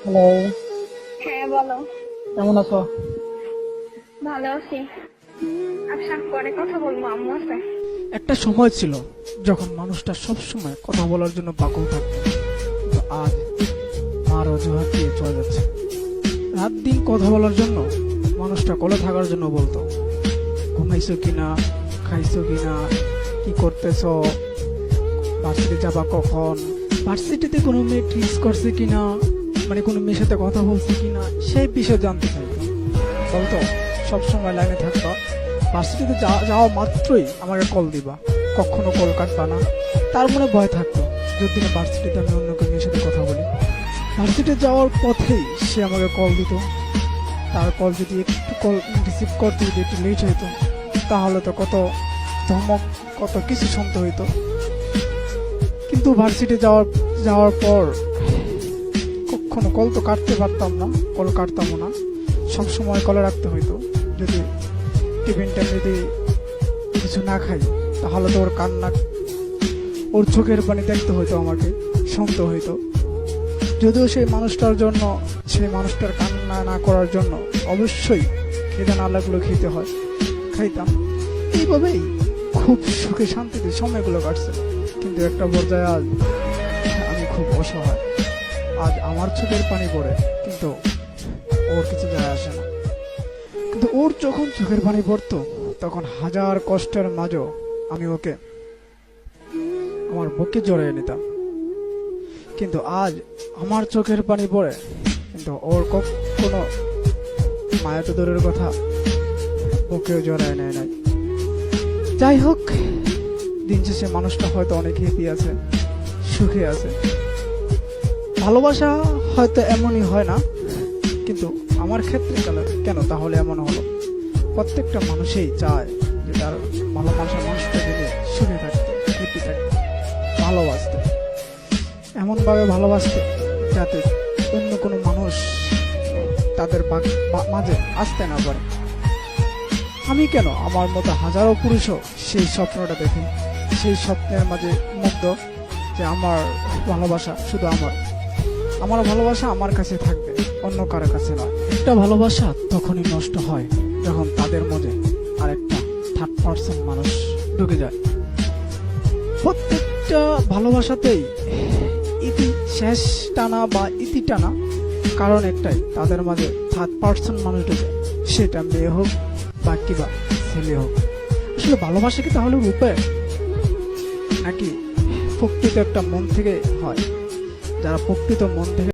Hello, হ্যাঁ বলো। কেমন আছো? ভালো আছি। আচ্ছা পরে কথা বলবো, আম্মু আছে। একটা সময় ছিল যখন মানুষটা সব সময় কথা বলার জন্য পাগল থাকতো, কিন্তু আজ মার অজুহাত দিয়ে চলে যাচ্ছে। রাত দিন কথা বলার জন্য মানুষটা কোলে থাকার জন্য বলতো, ঘুমাইছো কিনা, খাইছো কিনা, কি করতেছো, ভার্সিটি যাবা কখন, ভার্সিটিতে কোনো মেয়ে কিস করছে কিনা, মানে কোনো মেয়ের সাথে কথা বলছে কিনা, সেই বিষয়ে জানতে চাইতো। বলতো সবসময় লাইনে থাকতো, ভার্সিটিতে যাওয়া মাত্রই আমাকে কল দিবা, কখনো কল কাটবা না। তার মনে ভয় থাকতো যদি না ভার্সিটিতে আমি অন্য কোনো মেয়ের সাথে কথা বলি। ভার্সিটিতে যাওয়ার পথেই সে আমাকে কল দিত। তার কল যদি একটু কল রিসিভ করতে যদি একটু লেট হইতো, তাহলে তো কত ধমক, কত কিছু শুনতে হইতো। কিন্তু ভার্সিটি যাওয়ার পর কখনো কল তো কাটতে পারতাম না, কল কাটতামও না, সবসময় কলে রাখতে হইতো। যদি টিফিন টাইম যদি কিছু না খাই, তাহলে তো ওর কান্না, ওর চোখের পানি দেখতে হইতো, আমাকে শুনতে হইতো। যদিও সেই মানুষটার জন্য, সেই মানুষটার কান্না না করার জন্য অবশ্যই খেতে না লাগলেও খেতে হয়, খাইতাম। এইভাবেই খুব সুখে শান্তিতে সময়গুলো কাটছে। কিন্তু একটা পর্যায়ে আজ আমি খুব অসহায়। আজ আমার চোখের পানি পড়ে, কিন্তু ওর কিছু যায় আসে না। কিন্তু ওর যখন চোখের পানি পড়তো, তখন হাজার কষ্টের মাঝেও আমি ওকে আমার বুকে জড়িয়ে নিতাম। কিন্তু আজ আমার চোখের পানি পড়ে, কিন্তু ওর কোনো মায়া তো দূরের কথা, বুকেও জড়ায় নেয় নাই। যাই হোক, দিন শেষে মানুষটা হয়তো অনেক হ্যাপি আছে, সুখে আছে। ভালোবাসা হয়তো এমনই হয় না, কিন্তু আমার ক্ষেত্রে কেন তাহলে এমন হলো? প্রত্যেকটা মানুষই চায় যে তার ভালোবাসা মানুষটা দিলে সুখে থাকতে, হ্যাপি থাকতে, ভালোবাসতে, এমনভাবে ভালোবাসতে যাতে অন্য কোনো মানুষ তাদের মাঝে আসতে না পারে। আমি কেন, আমার মতো হাজারো পুরুষও সেই স্বপ্নটা দেখে, সেই স্বপ্নের মাঝে মুগ্ধ যে আমার ভালোবাসা শুধু আমার ভালোবাসা আমার কাছে থাকবে, অন্য কারো কাছে নয়। একটা ভালোবাসা তখনই নষ্ট হয় যখন তাদের মধ্যে আরেকটা থার্ড পার্সন মানুষ ঢুকে যায়। প্রত্যেকটা ভালোবাসাতেই ইতি শেষ টানা বা ইতি টানা কারণ একটাই, তাদের মাঝে থার্ড পার্সন মানুষ ঢুকে, সেটা মেয়ে হোক বা কিবা ছেলে হোক। আসলে ভালোবাসা কি তাহলে রূপে, নাকি প্রকৃত একটা মন থেকে হয়? যারা প্রকৃত মন থেকে